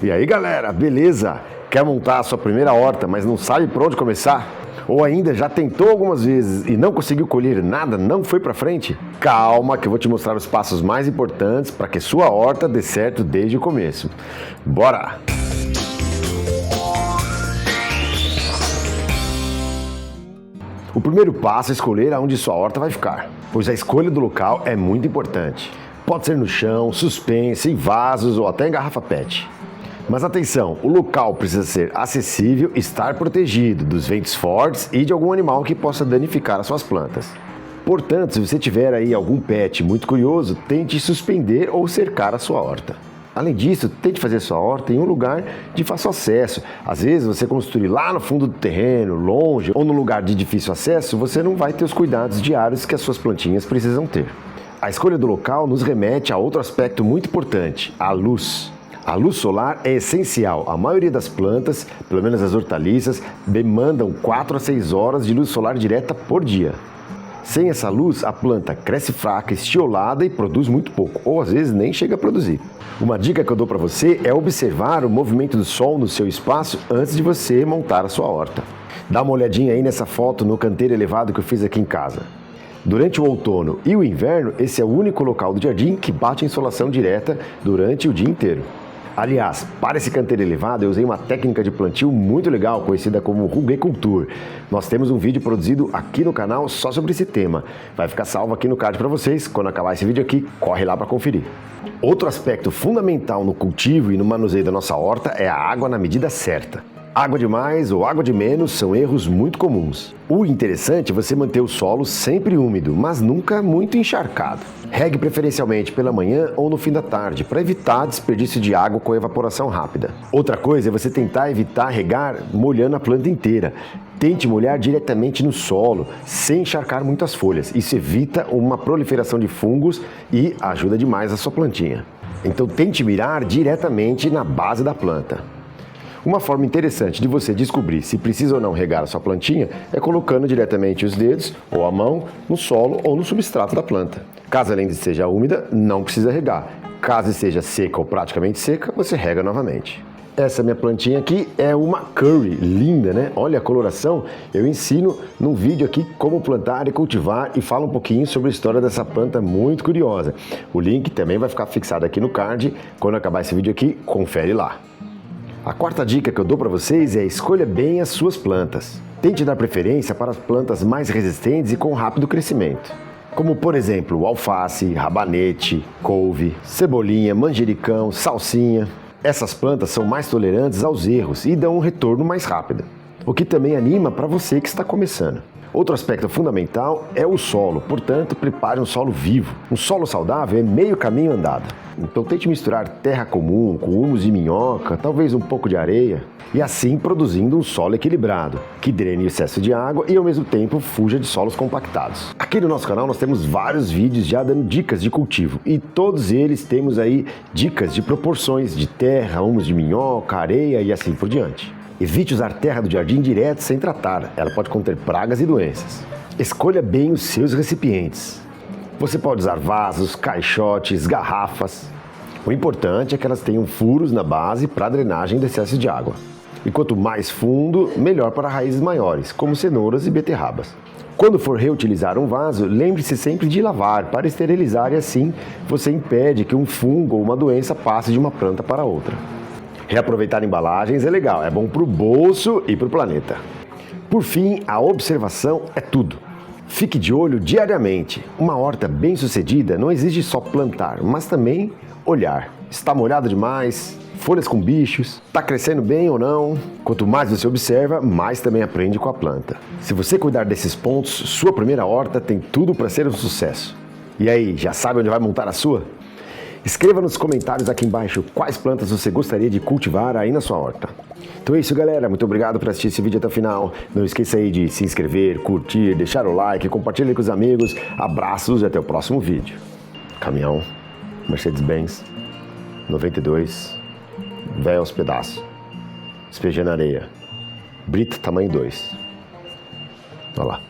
E aí galera, beleza? Quer montar a sua primeira horta, mas não sabe por onde começar? Ou ainda já tentou algumas vezes e não conseguiu colher nada, não foi pra frente? Calma que eu vou te mostrar os passos mais importantes para que sua horta dê certo desde o começo. Bora! O primeiro passo é escolher aonde sua horta vai ficar, pois a escolha do local é muito importante. Pode ser no chão, suspense, em vasos ou até em garrafa PET. Mas atenção, o local precisa ser acessível e estar protegido dos ventos fortes e de algum animal que possa danificar as suas plantas. Portanto, se você tiver aí algum pet muito curioso, tente suspender ou cercar a sua horta. Além disso, tente fazer sua horta em um lugar de fácil acesso. Às vezes você construir lá no fundo do terreno, longe ou no lugar de difícil acesso, você não vai ter os cuidados diários que as suas plantinhas precisam ter. A escolha do local nos remete a outro aspecto muito importante, a luz. A luz solar é essencial. A maioria das plantas, pelo menos as hortaliças, demandam 4 a 6 horas de luz solar direta por dia. Sem essa luz, a planta cresce fraca, estiolada e produz muito pouco, ou às vezes nem chega a produzir. Uma dica que eu dou para você é observar o movimento do sol no seu espaço antes de você montar a sua horta. Dá uma olhadinha aí nessa foto no canteiro elevado que eu fiz aqui em casa. Durante o outono e o inverno, esse é o único local do jardim que bate insolação direta durante o dia inteiro. Aliás, para esse canteiro elevado eu usei uma técnica de plantio muito legal, conhecida como rugueiculture. Nós temos um vídeo produzido aqui no canal só sobre esse tema. Vai ficar salvo aqui no card para vocês. Quando acabar esse vídeo aqui, corre lá para conferir. Outro aspecto fundamental no cultivo e no manuseio da nossa horta é a água na medida certa. Água de mais ou água de menos são erros muito comuns. O interessante é você manter o solo sempre úmido, mas nunca muito encharcado. Regue preferencialmente pela manhã ou no fim da tarde, para evitar desperdício de água com evaporação rápida. Outra coisa é você tentar evitar regar molhando a planta inteira. Tente molhar diretamente no solo, sem encharcar muitas folhas. Isso evita uma proliferação de fungos e ajuda demais a sua plantinha. Então tente mirar diretamente na base da planta. Uma forma interessante de você descobrir se precisa ou não regar a sua plantinha é colocando diretamente os dedos ou a mão no solo ou no substrato da planta. Caso a lente esteja úmida, não precisa regar. Caso esteja seca ou praticamente seca, você rega novamente. Essa minha plantinha aqui é uma curry, linda, né? Olha a coloração. Eu ensino num vídeo aqui como plantar e cultivar e falo um pouquinho sobre a história dessa planta muito curiosa. O link também vai ficar fixado aqui no card. Quando acabar esse vídeo aqui, confere lá. A quarta dica que eu dou para vocês é escolha bem as suas plantas. Tente dar preferência para as plantas mais resistentes e com rápido crescimento. Como por exemplo, alface, rabanete, couve, cebolinha, manjericão, salsinha. Essas plantas são mais tolerantes aos erros e dão um retorno mais rápido, o que também anima para você que está começando. Outro aspecto fundamental é o solo, portanto, prepare um solo vivo. Um solo saudável é meio caminho andado. Então tente misturar terra comum com humus de minhoca, talvez um pouco de areia, e assim produzindo um solo equilibrado, que drene o excesso de água e ao mesmo tempo fuja de solos compactados. Aqui no nosso canal nós temos vários vídeos já dando dicas de cultivo, e todos eles temos aí dicas de proporções de terra, humus de minhoca, areia e assim por diante. Evite usar terra do jardim direto sem tratar, ela pode conter pragas e doenças. Escolha bem os seus recipientes. Você pode usar vasos, caixotes, garrafas. O importante é que elas tenham furos na base para drenagem do excesso de água. E quanto mais fundo, melhor para raízes maiores, como cenouras e beterrabas. Quando for reutilizar um vaso, lembre-se sempre de lavar para esterilizar e assim você impede que um fungo ou uma doença passe de uma planta para outra. Reaproveitar embalagens é legal, é bom para o bolso e para o planeta. Por fim, a observação é tudo. Fique de olho diariamente. Uma horta bem sucedida não exige só plantar, mas também olhar. Está molhado demais? Folhas com bichos? Está crescendo bem ou não? Quanto mais você observa, mais também aprende com a planta. Se você cuidar desses pontos, sua primeira horta tem tudo para ser um sucesso. E aí, já sabe onde vai montar a sua? Escreva nos comentários aqui embaixo quais plantas você gostaria de cultivar aí na sua horta. Então é isso, galera. Muito obrigado por assistir esse vídeo até o final. Não esqueça aí de se inscrever, curtir, deixar o like, compartilhar com os amigos. Abraços e até o próximo vídeo. Caminhão, Mercedes-Benz, 92, véio aos pedaços, despejando areia, brita tamanho 2. Olha lá.